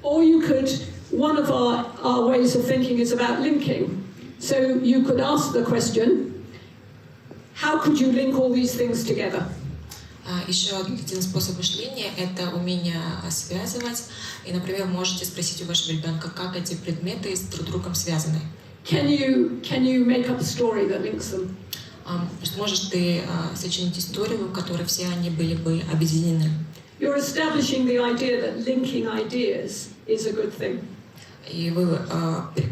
Or you could, one of our ways of thinking is about linking. So you could ask the question, how could you link all these things together? Еще один способ мышления – это умение связывать. И, например, можете спросить у вашего ребенка, как эти предметы друг с другом связаны. Can you make up a story that links them? Можешь ты сочинить историю, в которой все они были бы объединены? You're establishing the idea that linking ideas is a good thing. И вы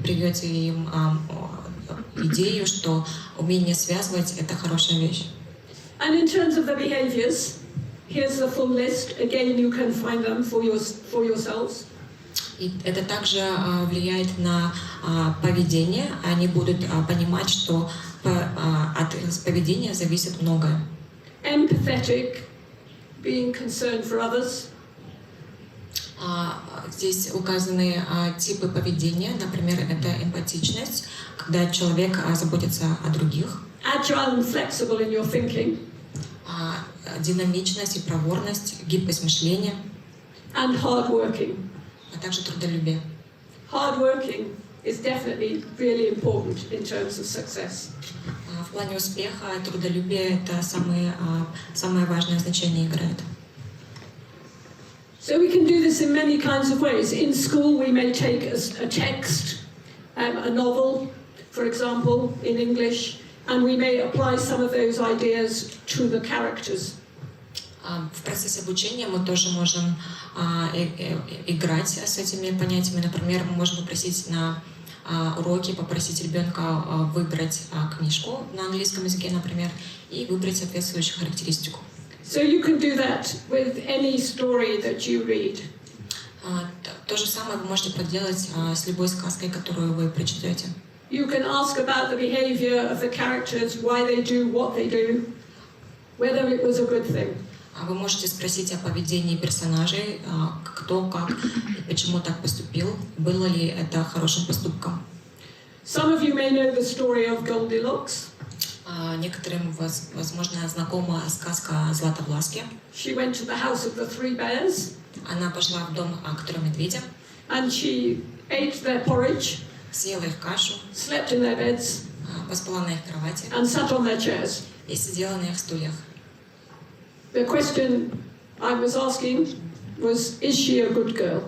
приведете им идею, что умение связывать – это хорошая вещь. And in terms of the behaviors, here's the full list. Again, you can find them for yourselves. И это также влияет на поведение. Они будут понимать, что от поведения зависит многое. Empathetic, being concerned for others. Здесь указаны типы поведения. Например, это эмпатичность, когда человек заботится о других. Agile and flexible in your thinking. Динамичность и проворность, гибкость мышления. And hardworking. А также трудолюбие. Hardworking is definitely really important in terms of success. В плане успеха трудолюбие это самое важное значение играет. So we can do this in many kinds of ways. In school, we may take a text, a novel, for example, in English, and we may apply some of those ideas to the characters. В процессе обучения мы тоже можем играть с этими понятиями. Например, мы можем попросить на уроке, попросить ребенка выбрать книжку на английском языке, например, и выбрать соответствующую характеристику. So you can do that with any story that you read. То же самое вы можете проделать с любой сказкой, которую вы прочтете. You can ask about the behavior of the characters, why they do what they do, whether it was a good thing. Вы можете спросить о поведении персонажей, кто, как и почему так поступил, было ли это хорошим поступком. Some of you may know the story of Goldilocks. Некоторым, возможно, знакома сказка о Златовласке. She went to the house of the three bears. Она пошла в дом которого медведя. And she ate their porridge. Съела их кашу. Slept in their beds. Поспала на их кровати. And sat on their chairs. И сидела на их стульях. The question I was asking was, is she a good girl?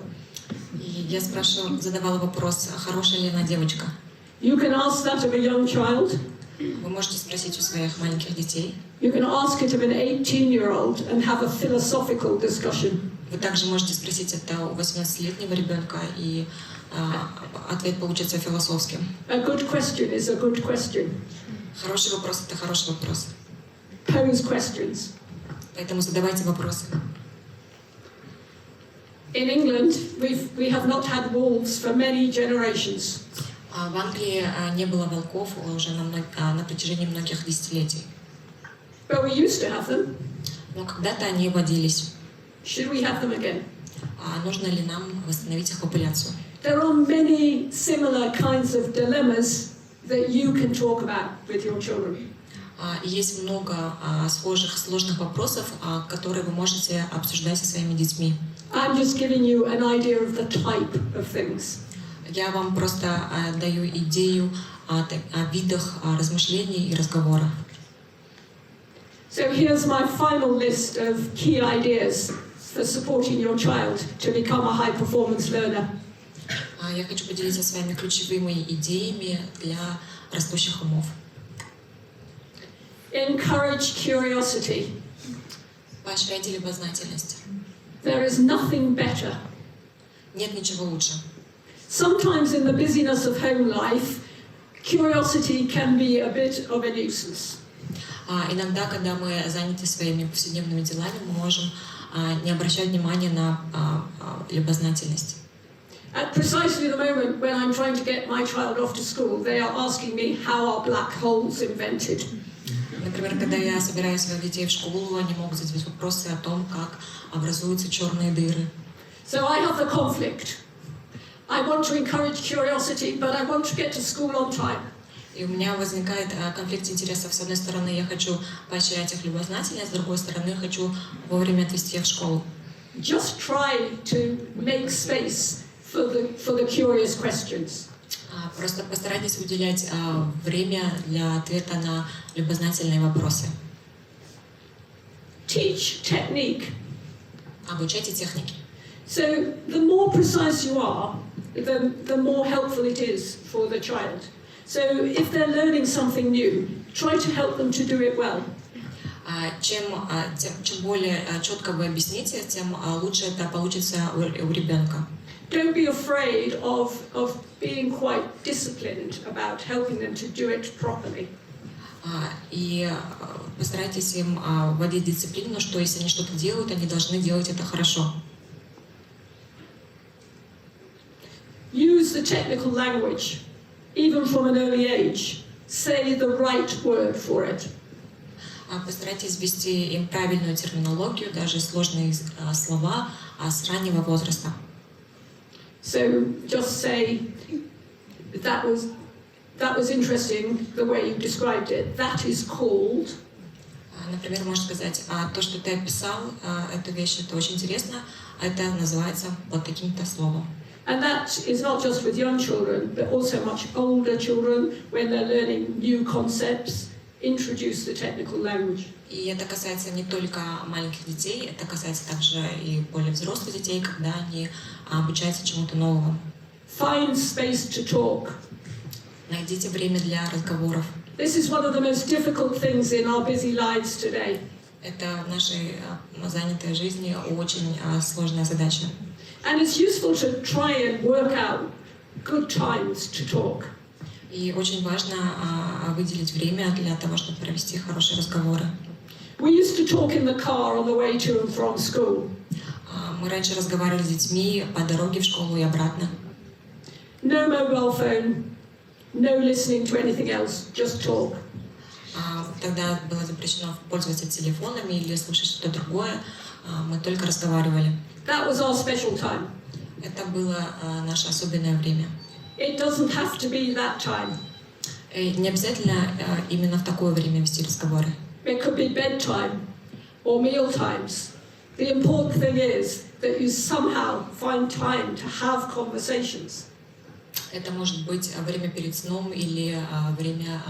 И я задавала вопрос, хорошая ли она девочка. You can ask that of a young child. Вы можете спросить у своих маленьких детей. You can ask it of an 18-year-old and have a philosophical discussion. Вы также можете спросить это у 18-летнего ребенка, и ответ получится философским. A good question is a good question. Хороший вопрос – это хороший вопрос. Pose questions. Поэтому задавайте вопросы. In England, we have not had wolves for many generations. В Англии не было волков уже на протяжении многих десятилетий. But we used to have them. Но когда-то они водились. Should we have them again? Нужно ли нам восстановить их популяцию? There are many similar kinds of dilemmas that you can talk about with your children. Есть много сложных вопросов, которые вы можете обсуждать со своими детьми. I'm just giving you an idea of the type of things. Я вам просто даю идею о видах размышлений и разговора. So here's my final list of key ideas for supporting your child to become a high-performance learner. Я хочу поделиться с вами ключевыми идеями для растущих умов. Encourage curiosity. Поощряйте любознательность. There is nothing better. Нет ничего лучше. Sometimes in the busyness of home life, curiosity can be a bit of a nuisance. Иногда, когда мы заняты своими повседневными делами, мы можем не обращать внимания на любознательность. At precisely the moment when I'm trying to get my child off to school, they are asking me how are black holes invented. Например, когда я собираю своих детей в школу, они могут задавать вопросы о том, как образуются черные дыры. So I have the conflict. I want to encourage curiosity, but I want to get to school on time. И у меня возникает конфликт интересов. С одной стороны, я хочу поощрять их любознательность, с другой стороны, я хочу вовремя отвезти их в школу. Just try to make space for the curious questions. Просто постарайтесь уделять время для ответа на любознательные вопросы. Teach technique. Обучайте технике. So the more precise you are, the more helpful it is for the child. So if they're learning something new, try to help them to do it well. Чем более четко вы объясните, тем лучше это получится у ребенка. Don't be afraid of being quite disciplined about helping them to do it properly. И постарайтесь им вводить дисциплину, что если они что-то делают, они должны делать это хорошо. Use the technical language, even from an early age. Say the right word for it. Постарайтесь ввести им правильную терминологию, даже сложные слова с раннего возраста. So just say, that was interesting, the way you described it. That is called. Например, можно сказать, то, что ты описал, эту вещь, это очень интересно, это называется вот таким-то словом. And that is not just with young children, but also much older children, when they're learning new concepts, introduce the technical language. И это касается не только маленьких детей, это касается также и более взрослых детей, когда они обучаются чему-то новому. Find space to talk. Найдите время для разговоров. This is one of the most difficult things in our busy lives today. Это в нашей занятой жизни очень сложная задача. And it's useful to try and work out good times to talk. И очень важно выделить время для того, чтобы провести хорошие разговоры. We used to talk in the car on the way to and from school. Мы раньше разговаривали с детьми по дороге в школу и обратно. No mobile phone, no listening to anything else, just talk. Тогда было запрещено пользоваться телефонами или слушать что-то другое. Мы только разговаривали. That was our special time. Это было наше особенное время. It doesn't have to be that time. Не обязательно именно в такое время вести разговоры. It could be bedtime or meal times. The important thing is that you somehow find time to have conversations. Это может быть время перед сном или время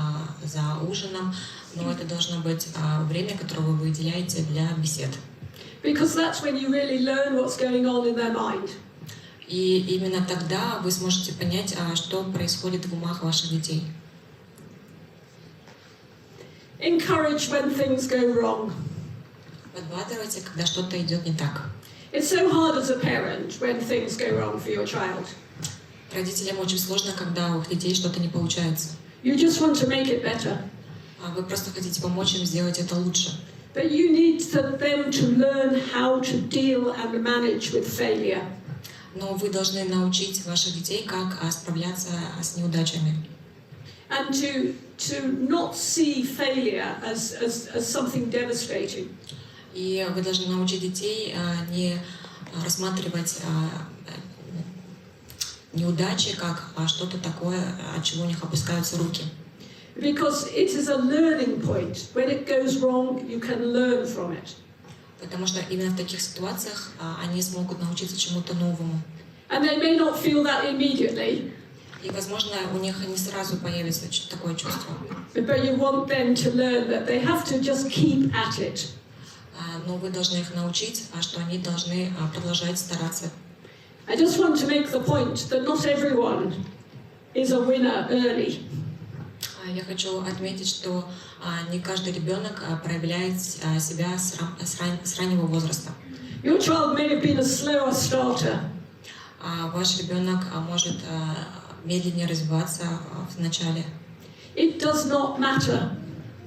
за ужином, но это должно быть время, которое вы выделяете для бесед. Because that's when you really learn what's going on in their mind. И именно тогда вы сможете понять, что происходит в умах ваших детей. Encourage when things go wrong. Подбадривайте, когда что-то идет не так. It's so hard as a parent when things go wrong for your child. Родителям очень сложно, когда у их детей что-то не получается. You just want to make it better. Вы просто хотите помочь им сделать это лучше. But you need them to learn how to deal and manage with failure. Но вы должны научить ваших детей, как справляться с неудачами. And to not see failure as something devastating. И вы должны научить детей не рассматривать неудачи как что-то такое, от чего у них опускаются руки. Because it is a learning point. When it goes wrong, you can learn from it. Потому что именно в таких ситуациях они смогут научиться чему-то новому. And they may not feel that immediately. И, возможно, у них не сразу появится такое чувство. But you want them to learn that they have to just keep at it. Но вы должны их научить, что они должны продолжать стараться. I just want to make the point that not everyone is a winner early. Я хочу отметить, что не каждый ребенок проявляет себя с раннего возраста. Your child may have been a slower starter. Ваш ребенок может медленнее развиваться в начале. It does not matter.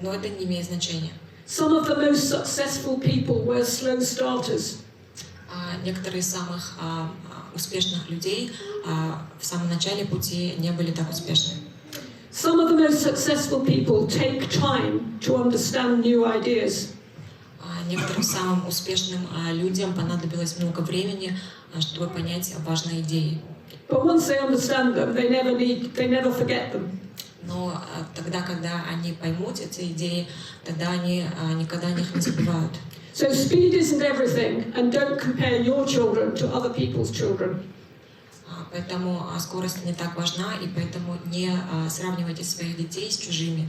Но это не имеет значения. Some of the most successful people were slow starters. Некоторые из самых успешных людей в самом начале пути не были так успешны. Some of the most successful people take time to understand new ideas. Некоторым самым успешным людям понадобилось много времени, чтобы понять важные идеи. But once they understand them, they never forget them. Но тогда, когда они поймут эти идеи, тогда они никогда о них не забывают. So speed isn't everything, and don't compare your children to other people's children. Поэтому скорость не так важна, и поэтому не сравнивайте своих детей с чужими.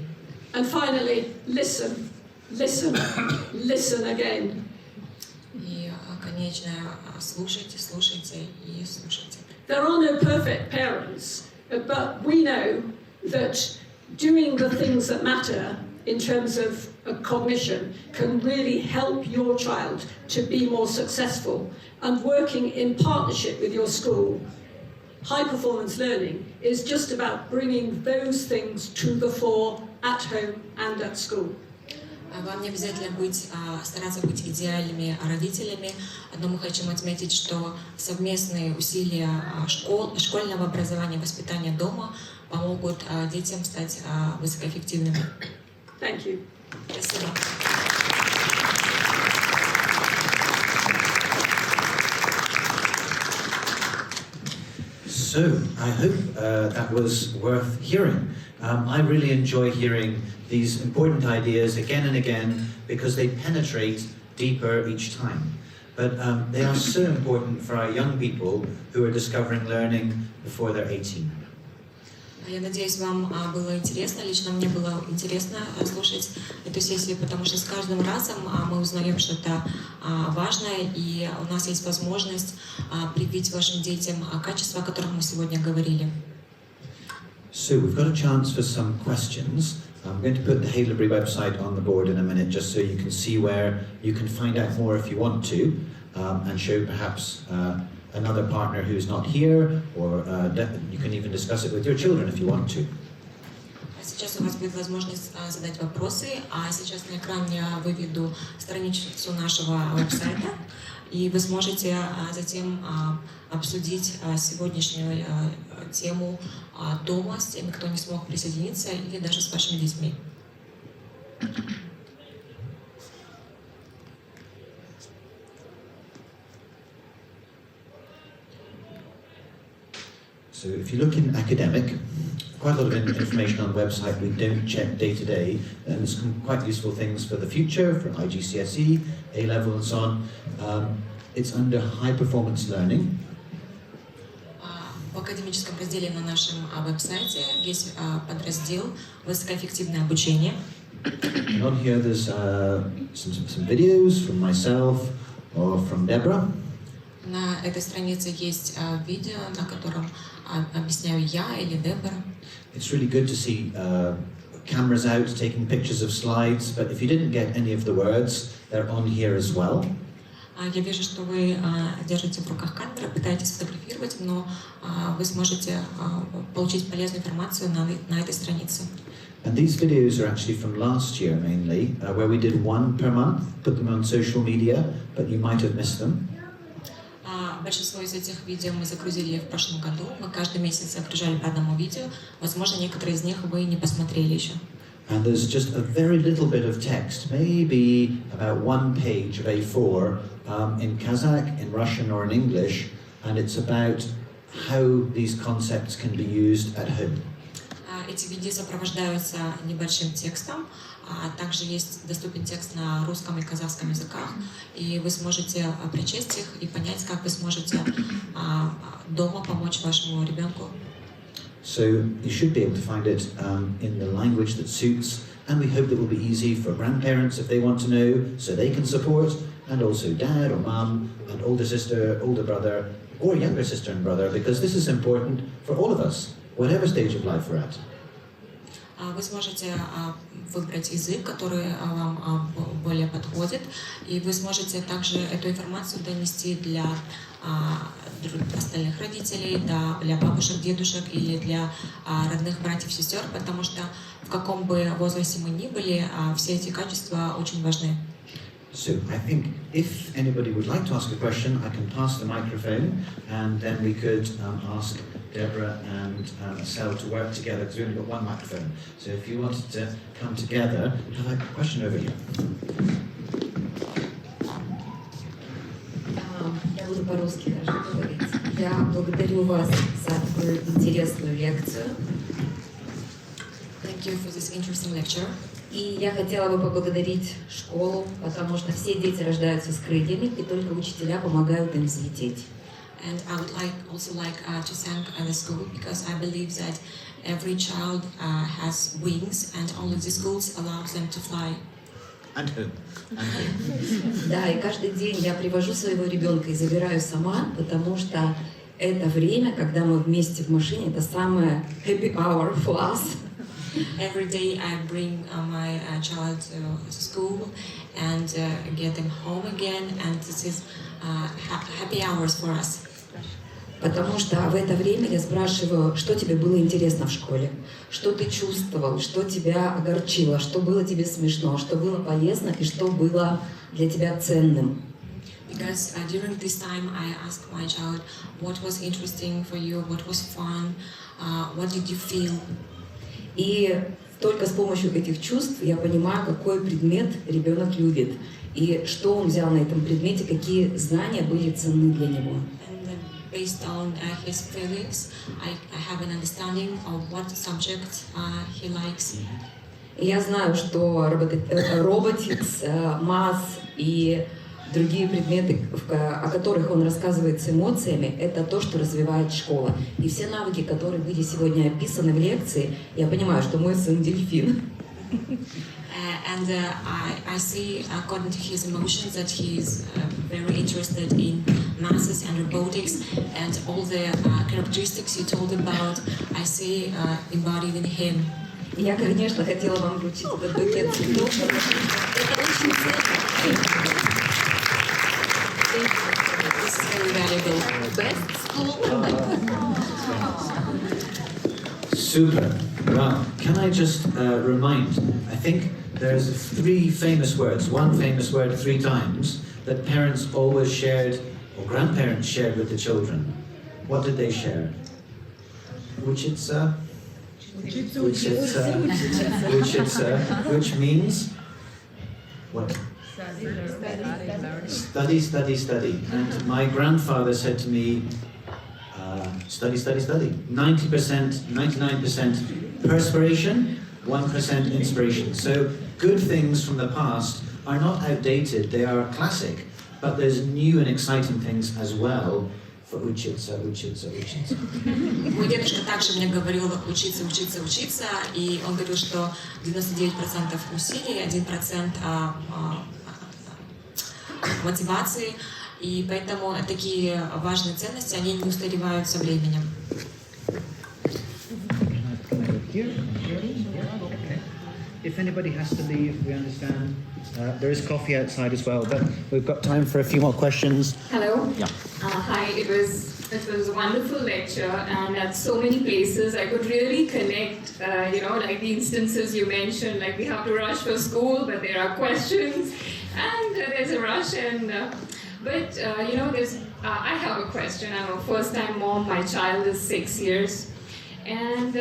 And finally, listen, listen, listen again. И, конечно, слушайте, слушайте и слушайте. There are no perfect parents, but we know that doing the things that matter in terms of cognition can really help your child to be more successful. And working in partnership with your school, high performance learning is just about bringing those things to the fore at home and at school. Вам не обязательно стараться быть идеальными родителями, но мы хотим отметить, что совместные усилия школьного образования, воспитания дома помогут детям стать высокоэффективными. Thank you. Спасибо. So, I hope that was worth hearing. I really enjoy hearing these important ideas again and again because they penetrate deeper each time. But they are so important for our young people who are discovering learning before they're 18. Я надеюсь, вам было интересно. Лично мне было интересно слушать эту сессию, потому что с каждым разом мы узнаем что-то важное, и у нас есть возможность привить вашим детям качества, о которых мы сегодня говорили. So we've got a chance for some questions. I'm going to put the Haileybury website on the board in a minute just so you can see where you can find out more if you want to, and show perhaps another partner who's not here, or you can even discuss it with your children if you want to. Сейчас у вас будет возможность задать вопросы, а сейчас на экран я выведу страницу нашего веб-сайта, и вы сможете затем обсудить сегодняшнюю тему дома с теми, кто не смог присоединиться, или даже с вашими детьми. So if you look in academic, quite a lot of information on the website we don't check day to day, and there's some quite useful things for the future, for IGCSE, A-level and so on. It's under high performance learning. В академическом разделе на нашем веб-сайте есть подраздел «Высокоэффективное обучение». And on here there's some videos from myself or from Deborah. На этой странице есть видео, на котором объясняю я или Дебора. It's really good to see cameras out taking pictures of slides, but if you didn't get any of the words, they're on here as well. Я вижу, что вы держите в руках камеры, пытаетесь фотографировать, но вы сможете получить полезную информацию на этой странице. And these videos are actually from last year mainly, where we did one per month, put them on social media, but you might have missed them. Большинство из этих видео мы загрузили в прошлом году. Мы каждый месяц загружали по одному видео. Возможно, некоторые из них вы не посмотрели еще. And there's just a very little bit of text, maybe about one page of A4, in Kazakh, in Russian or in English, and it's about how these concepts can be used at home. Эти видео сопровождаются небольшим текстом, также есть доступен текст на русском и казахском языках, и вы сможете прочесть их и понять, как вы сможете дома помочь вашему ребенку. So you should be able to find it in the language that suits, and we hope it will be easy for grandparents if they want to know, so they can support, and also dad or mum, and older sister, older brother, or younger sister and brother, because this is important for all of us, whatever stage of life we're at. Вы сможете выбрать язык, который вам более подходит, и вы сможете также эту информацию донести для остальных родителей, для бабушек, дедушек или для родных братьев, сестер, потому что в каком бы возрасте мы ни были, все эти качества очень важны. So I think if anybody would like to ask a question, I can pass the microphone, and then we could ask Deborah and Sel to work together, because we only got one microphone. So if you wanted to come together, have a question over here. Я буду по-русски даже говорить. Я благодарю вас за такую интересную лекцию. Thank you for this interesting lecture. И я хотела бы поблагодарить школу, потому что все дети рождаются с крыльями, и только учителя помогают им взлететь. And I would also like to thank the school, because I believe that every child has wings, and only the schools allow them to fly. And home. Да, и каждый день я привожу своего ребенка и забираю сама, потому что это время, когда мы вместе в машине, это самое happy hour for us. Every day I bring my child to school and get them home again, and this is happy hours for us. Потому что в это время я спрашиваю, что тебе было интересно в школе, что ты чувствовал, что тебя огорчило, что было тебе смешно, что было полезно и что было для тебя ценным. Because during this time I ask my child what was interesting for you, what was fun, what did you feel. И только с помощью этих чувств я понимаю, какой предмет ребенок любит и что он взял на этом предмете, какие знания были ценны для него. Based on his feelings, I have an understanding of what subject he likes. Я знаю, что роботикс, масс и другие предметы, о которых он рассказывает с эмоциями, это то, что развивает школа. И все навыки, которые были сегодня описаны в лекции, я понимаю, что мой сын дельфин. And I see, according to his emotions, that he is very interested in masses and robotics, and all the characteristics you told about, I see embodied in him. Я, конечно, хотела вам вручить этот букет цветов, потому что это очень ценно. This is very valuable. Best school. Super. Well, can I just remind, I think there's 3 famous words, one famous word 3 times, that parents always shared, or grandparents shared with the children. What did they share? Учиться. Which means what? Study, study, study. And my grandfather said to me, study, study, study. 90%, 99% perspiration, 1% inspiration. So good things from the past are not outdated, they are classic, but there's new and exciting things as well for учиться. Мой дедушка также мне говорил учиться, учиться, учиться, и он говорил, что 99% усилий, 1% мотивации, и поэтому такие важные ценности, они не устаревают со временем. If anybody has to leave, we understand. There is coffee outside as well, but we've got time for a few more questions. Hello. Yeah. Hi. It was a wonderful lecture, and at so many places I could really connect. Like the instances you mentioned, like we have to rush for school, but there are questions, and there's a rush. I have a question. I'm a first-time mom. My child is 6 years. And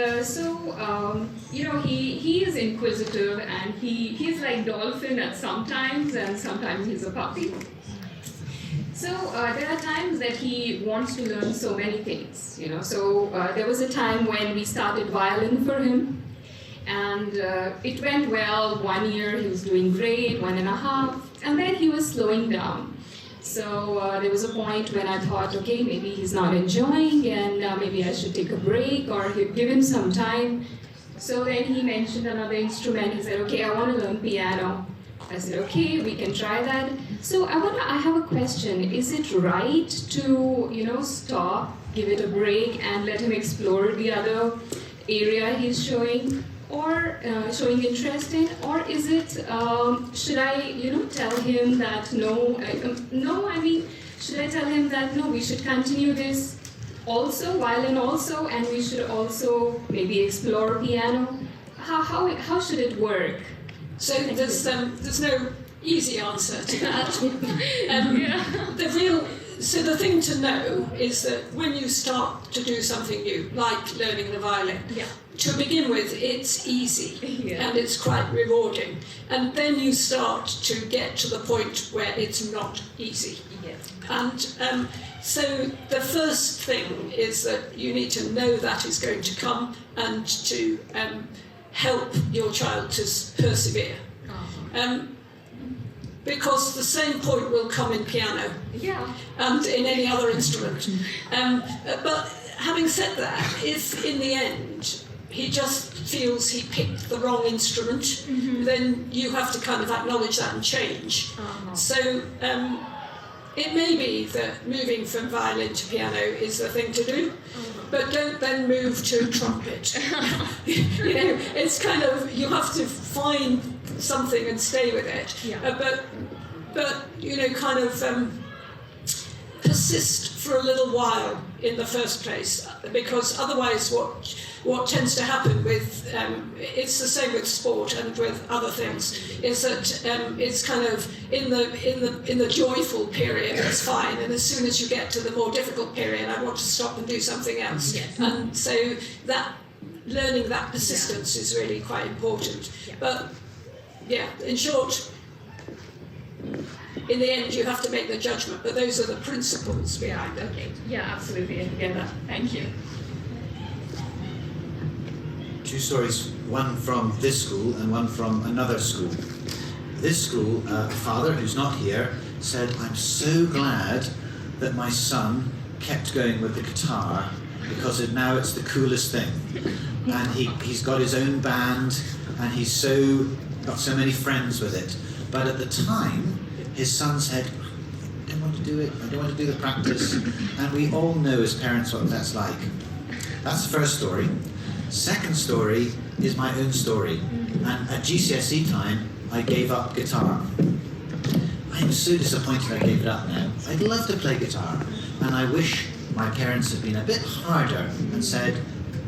he is inquisitive, and he's like dolphin at sometimes, and sometimes he's a puppy. So there are times that he wants to learn so many things, So there was a time when we started violin for him, and it went well. 1 year he was doing great, 1.5, and then he was slowing down. So there was a point when I thought, okay, maybe he's not enjoying, and maybe I should take a break or give him some time. So then he mentioned another instrument. He said, okay, I want to learn piano. I said, okay, we can try that. So I have a question. Is it right to, stop, give it a break, and let him explore the other area he's showing? Or showing interest in, or is it, should I, tell him that should I tell him that no, we should continue this also, violin also, and we should also maybe explore piano? How should it work? So there's no easy answer to that. The thing to know is that when you start to do something new, like learning the violin, to begin with, it's easy and it's quite rewarding. And then you start to get to the point where it's not easy. And so the first thing is that you need to know that is going to come and to help your child to persevere. because the same point will come in piano Yeah. and in any other instrument. But having said that, if in the end he just feels he picked the wrong instrument, then you have to kind of acknowledge that and change. So it may be that moving from violin to piano is the thing to do, but don't then move to trumpet. You know, it's kind of, you have to find something and stay with it. Yeah. But you know, kind of persist for a little while in the first place, because otherwise what tends to happen with it's the same with sport and with other things, is that it's kind of in the joyful period it's fine, and as soon as you get to the more difficult period, I want to stop and do something else. Yes. And so that learning that persistence is really quite important. Yeah. But yeah, in short, in the end you have to make the judgment, but those are the principles behind it. Okay. Yeah, absolutely. I get that. Thank you. Two stories, one from this school and one from another school. This school, a father who's not here said, "I'm so glad that my son kept going with the guitar, because now it's the coolest thing. And he's got his own band, and he's got so many friends with it." But at the time, his son said, "I don't want to do it, I don't want to do the practice." And we all know as parents what that's like. That's the first story. Second story is my own story. And at GCSE time, I gave up guitar. I'm so disappointed I gave it up now. I'd love to play guitar. And I wish my parents had been a bit harder and said,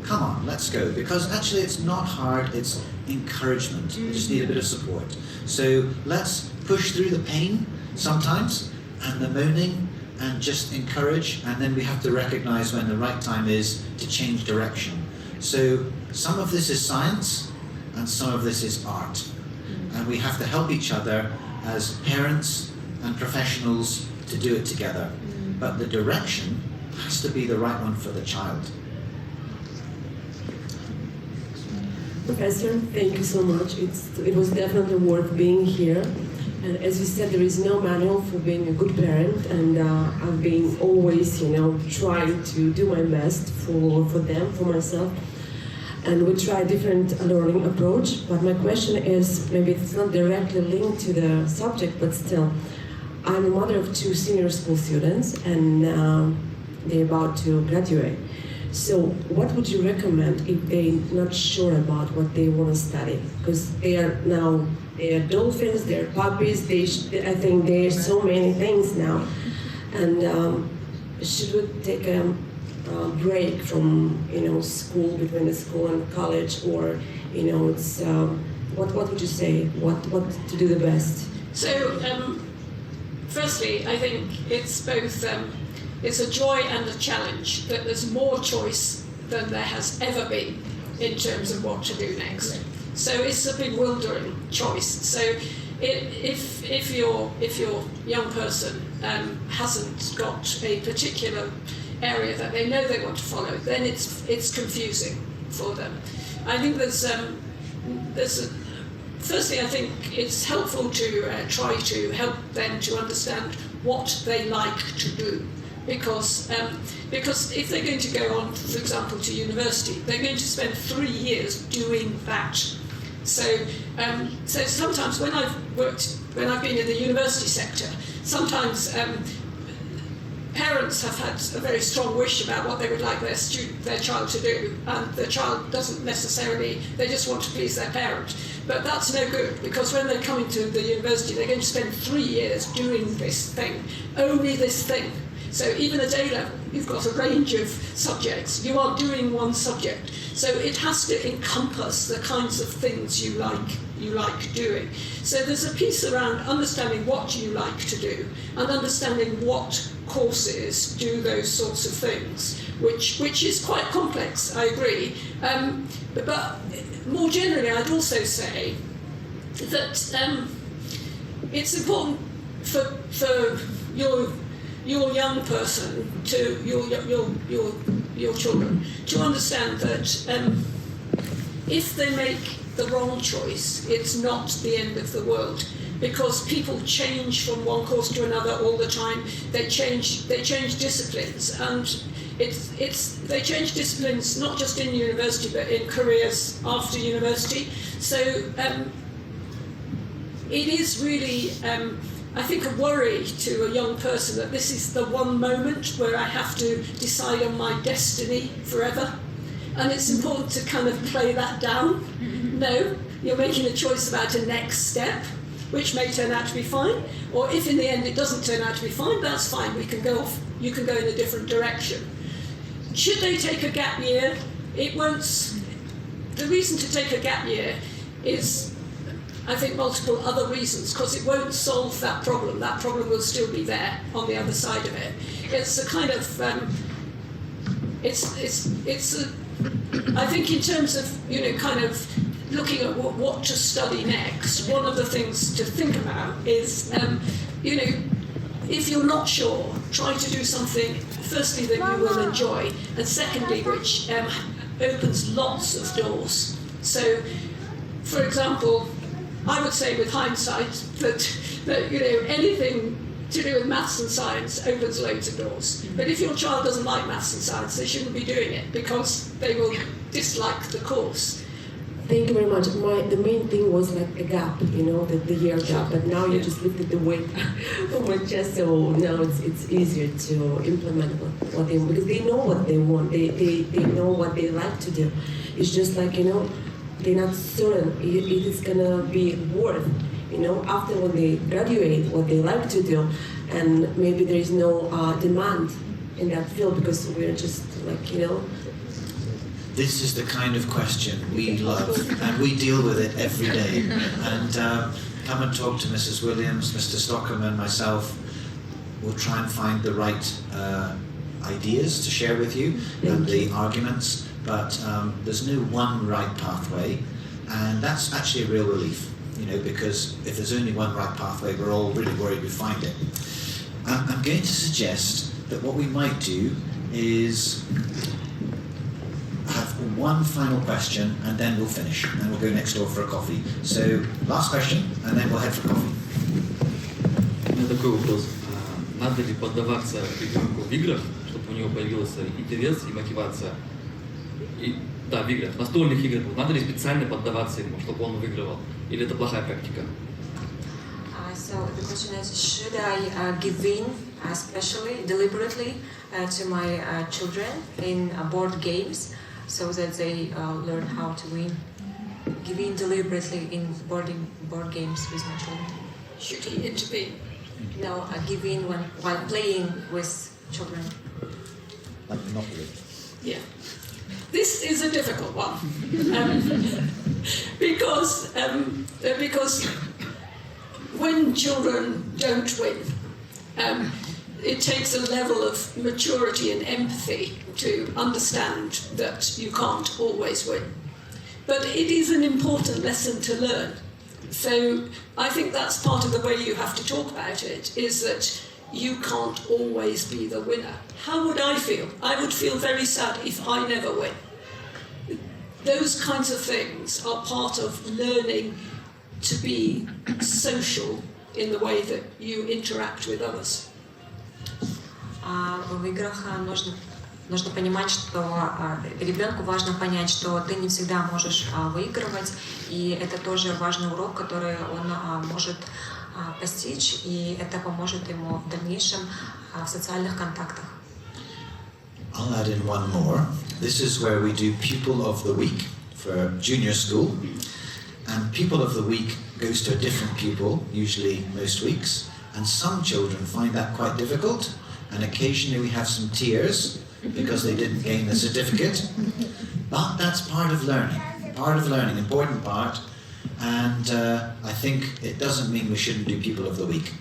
"Come on, let's go." Because actually it's not hard, it's encouragement. You just need a bit of support. So let's push through the pain sometimes and the moaning and just encourage, and then we have to recognize when the right time is to change direction. So some of this is science and some of this is art. And we have to help each other as parents and professionals to do it together. But the direction has to be the right one for the child. Professor, thank you so much. It was definitely worth being here. And as you said, there is no manual for being a good parent, and I've been always, trying to do my best for them, for myself. And we try different learning approach. But my question is, maybe it's not directly linked to the subject, but still, I'm a mother of 2 senior school students, and they're about to graduate. So what would you recommend if they're not sure about what they want to study? Because they're dolphins, they're puppies, I think there's so many things now. And should we take a break from, school, between the school and college, or, it's, what would you say? What to do the best? So, firstly, I think it's both, it's a joy and a challenge that there's more choice than there has ever been in terms of what to do next. So it's a bewildering choice. So if your young person hasn't got a particular area that they know they want to follow, then it's confusing for them. I think firstly, I think it's helpful to try to help them to understand what they like to do. Because if they're going to go on, for example, to university, they're going to spend 3 years doing that. So sometimes when I've been in the university sector, sometimes parents have had a very strong wish about what they would like their child to do, and the child doesn't necessarily, they just want to please their parent. But that's no good, because when they're coming to the university, they're going to spend 3 years doing this thing, only this thing. So even at A-level, you've got a range of subjects. You are doing one subject. So it has to encompass the kinds of things you like doing. So there's a piece around understanding what you like to do and understanding what courses do those sorts of things, which is quite complex, I agree. But more generally, I'd also say that it's important for your young person, to your children, to understand that if they make the wrong choice, it's not the end of the world. because people change from one course to another all the time. They change disciplines, and they change disciplines not just in university but in careers after university. So it is really, I think, a worry to a young person that this is the one moment where I have to decide on my destiny forever. And it's important to kind of play that down. No, you're making a choice about a next step, which may turn out to be fine. Or if in the end it doesn't turn out to be fine, that's fine. We can go off. You can go in a different direction. Should they take a gap year? It won't. The reason to take a gap year is, I think, multiple other reasons, because it won't solve that problem. That problem will still be there on the other side of it. It's a kind of, I think in terms of, kind of looking at what to study next, one of the things to think about is, if you're not sure, try to do something, firstly, that you will enjoy, and secondly, which opens lots of doors. So, for example, I would say with hindsight that anything to do with maths and science opens loads of doors. But if your child doesn't like maths and science, they shouldn't be doing it, because they will dislike the course. Thank you very much. The main thing was like a gap, the year gap. But now you just lifted the weight on my chest, so now it's easier to implement what they want, because they know what they want. They know what they like to do. It's just like they're not certain it is gonna be worth. After when they graduate, what they like to do, and maybe there is no demand in that field because we're just This is the kind of question we love, and we deal with it every day. And come and talk to Mrs. Williams, Mr. Stockham, and myself. We'll try and find the right ideas to share with you and the arguments. But there's no one right pathway, and that's actually a real relief. Because if there's only one right pathway, we're all really worried we find it. I'm going to suggest that what we might do is have one final question, and then we'll finish, and we'll go next door for a coffee. So, last question, and then we'll head for coffee. У меня такой вопрос. Надо ли поддаваться ребенку в играх, чтобы у него появился интерес и мотивация? Да, в играх, настольных играх. Надо ли специально поддаваться ему, чтобы он выигрывал? Или это плохая практика? So the question is, should I give in, especially deliberately, to my children in board games, so that they learn how to win? Give in deliberately in board games with my children. Should he intervene? No, give in while playing with children. Like Monopoly. Yeah. This is a difficult one, because when children don't win, it takes a level of maturity and empathy to understand that you can't always win. But it is an important lesson to learn. So I think that's part of the way you have to talk about it, is that you can't always be the winner. How would I feel? I would feel very sad if I never win. Those kinds of things are part of learning to be social in the way that you interact with others. В играх нужно понимать, что ребенку важно понять, что ты не всегда можешь выигрывать, и это тоже важный урок, который он может постичь, и это поможет ему в дальнейшем в социальных контактах. I'll add in one more. This is where we do Pupil of the Week for junior school. And Pupil of the Week goes to a different pupil, usually most weeks. And some children find that quite difficult. And occasionally we have some tears because they didn't gain the certificate. But that's part of learning, important part. And I think it doesn't mean we shouldn't do Pupil of the Week.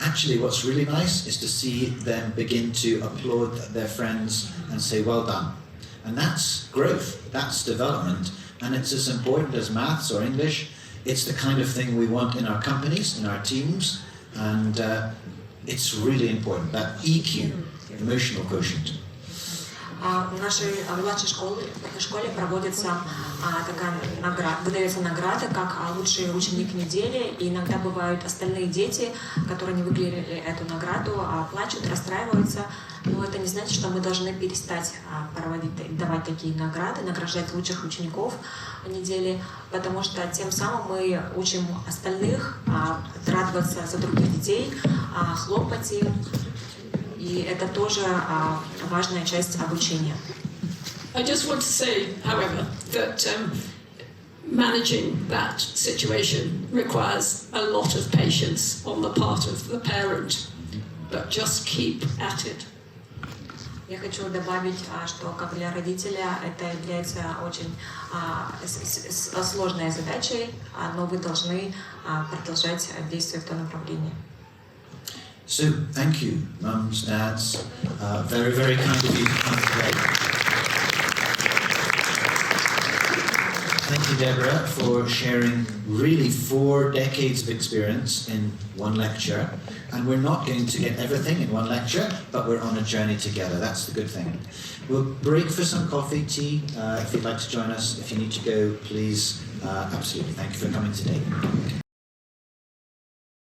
Actually, what's really nice is to see them begin to applaud their friends and say, well done. And that's growth, that's development, and it's as important as maths or English. It's the kind of thing we want in our companies, in our teams, and it's really important, that EQ, emotional quotient. В нашей младшей школе проводится такая награда, выдается награда как лучший ученик недели. И иногда бывают остальные дети, которые не выиграли эту награду, плачут, расстраиваются. Но это не значит, что мы должны перестать давать такие награды, награждать лучших учеников недели, потому что тем самым мы учим остальных радоваться за других детей, хлопать им. И это тоже важная часть обучения. I just want to say, however, that managing that situation requires a lot of patience on the part of the parent, but just keep at it. Я хочу добавить, что как для родителя это является очень сложной задачей, но вы должны продолжать действовать в том направлении. So, thank you, mums, dads. Very, very kind of you to come today. Thank you, Deborah, for sharing really 4 decades of experience in one lecture. And we're not going to get everything in one lecture, but we're on a journey together. That's the good thing. We'll break for some coffee, tea, if you'd like to join us. If you need to go, please, absolutely. Thank you for coming today.